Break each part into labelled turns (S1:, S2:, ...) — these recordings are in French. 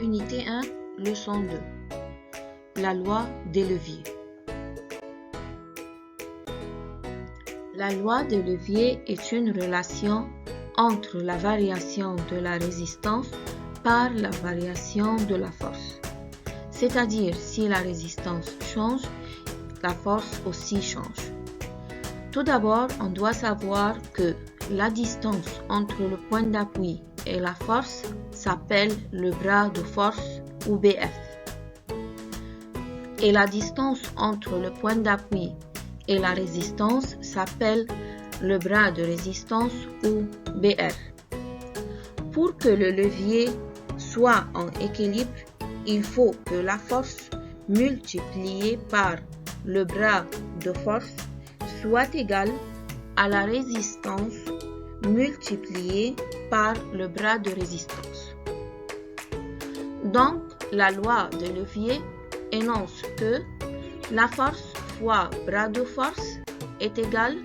S1: Unité 1, leçon 2. La loi des leviers. La loi des leviers est une relation entre la variation de la résistance par la variation de la force. C'est-à-dire, si la résistance change, la force aussi change. Tout d'abord, on doit savoir que la distance entre le point d'appui et la force s'appelle le bras de force ou BF. Et la distance entre le point d'appui et la résistance s'appelle le bras de résistance ou BR. Pour que le levier soit en équilibre, il faut que la force multipliée par le bras de force soit égale à la résistance multipliée par le bras de résistance. Donc, la loi de levier énonce que la force fois bras de force est égale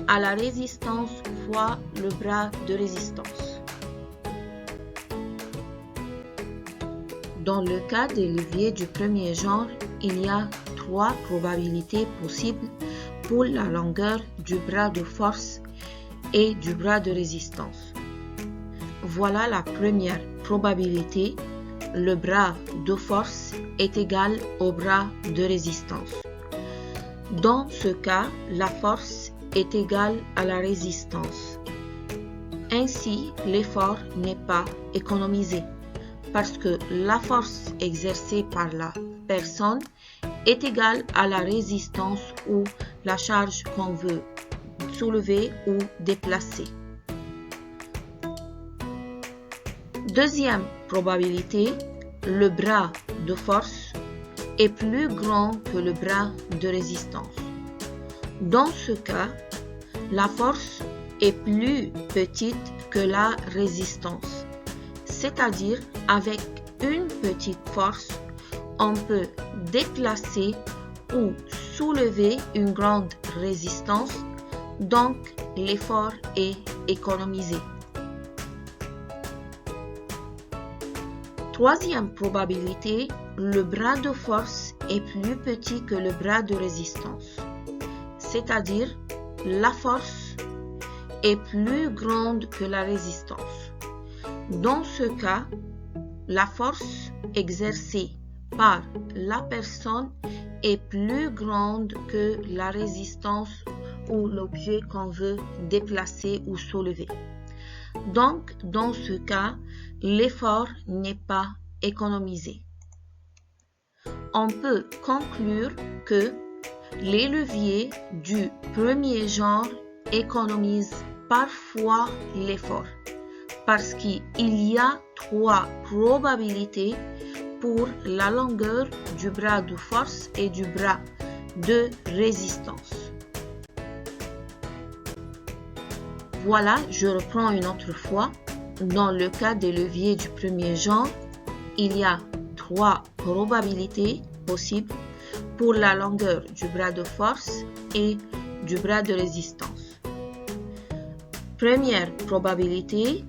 S1: à la résistance fois le bras de résistance. Dans le cas des leviers du premier genre, il y a 3 probabilités possibles pour la longueur du bras de force et du bras de résistance. Voilà la première probabilité, le bras de force est égal au bras de résistance. Dans ce cas, la force est égale à la résistance. Ainsi, l'effort n'est pas économisé parce que la force exercée par la personne est égale à la résistance ou la charge qu'on veut soulever ou déplacer. Deuxième probabilité, le bras de force est plus grand que le bras de résistance. Dans ce cas, la force est plus petite que la résistance. C'est-à-dire, avec une petite force, on peut déplacer ou soulever une grande résistance, donc l'effort est économisé. Troisième probabilité, le bras de force est plus petit que le bras de résistance. C'est-à-dire, la force est plus grande que la résistance. Dans ce cas, la force exercée par la personne est plus grande que la résistance ou l'objet qu'on veut déplacer ou soulever. Donc, dans ce cas, l'effort n'est pas économisé. On peut conclure que les leviers du premier genre économisent parfois l'effort parce qu'il y a 3 probabilités pour la longueur du bras de force et du bras de résistance. Voilà, je reprends une autre fois. Dans le cas des leviers du premier genre, il y a 3 probabilités possibles pour la longueur du bras de force et du bras de résistance. Première probabilité,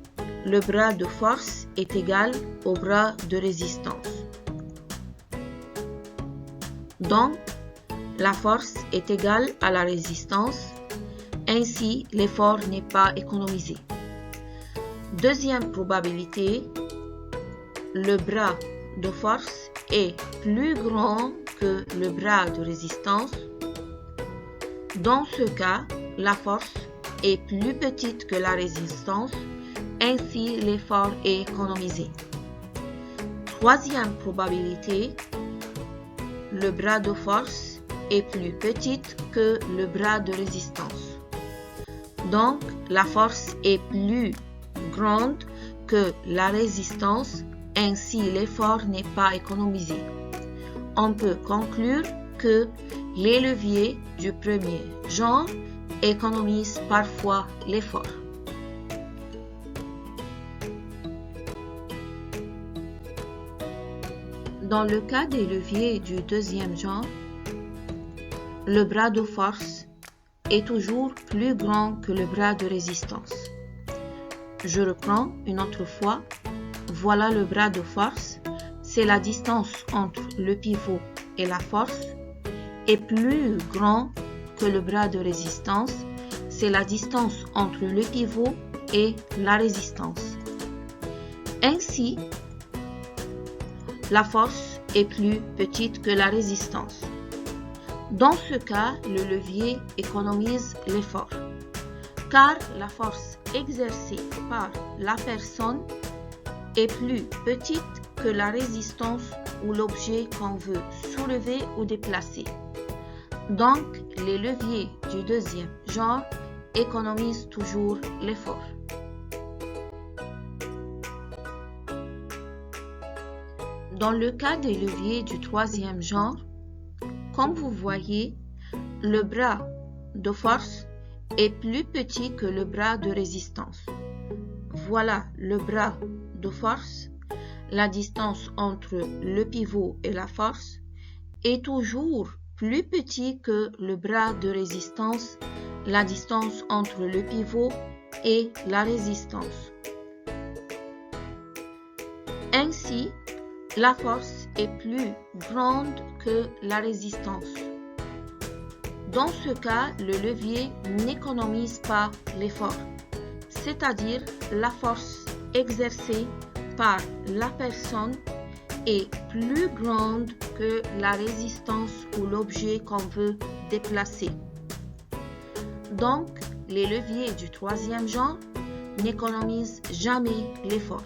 S1: le bras de force est égal au bras de résistance. Donc, la force est égale à la résistance, ainsi l'effort n'est pas économisé. Deuxième probabilité, le bras de force est plus grand que le bras de résistance. Dans ce cas, la force est plus petite que la résistance, ainsi l'effort est économisé. Troisième probabilité, le bras de force est plus petit que le bras de résistance. Donc, la force est plus grande que la résistance, ainsi l'effort n'est pas économisé. On peut conclure que les leviers du premier genre économisent parfois l'effort. Dans le cas des leviers du deuxième genre, le bras de force est toujours plus grand que le bras de résistance. Je reprends une autre fois. Voilà le bras de force. c'est la distance entre le pivot et la force, est plus grand que le bras de résistance, c'est la distance entre le pivot et la résistance. Ainsi, la force est plus petite que la résistance. Dans ce cas, le levier économise l'effort, car la force exercée par la personne est plus petite que la résistance ou l'objet qu'on veut soulever ou déplacer. Donc, les leviers du deuxième genre économisent toujours l'effort. Dans le cas des leviers du troisième genre, comme vous voyez, le bras de force est plus petit que le bras de résistance. Voilà le bras de force. La distance entre le pivot et la force est toujours plus petit que le bras de résistance, la distance entre le pivot et la résistance. Ainsi, la force est plus grande que la résistance. Dans ce cas, le levier n'économise pas l'effort, c'est-à-dire la force exercée par la personne est plus grande que la résistance ou l'objet qu'on veut déplacer. Donc, les leviers du troisième genre n'économisent jamais l'effort.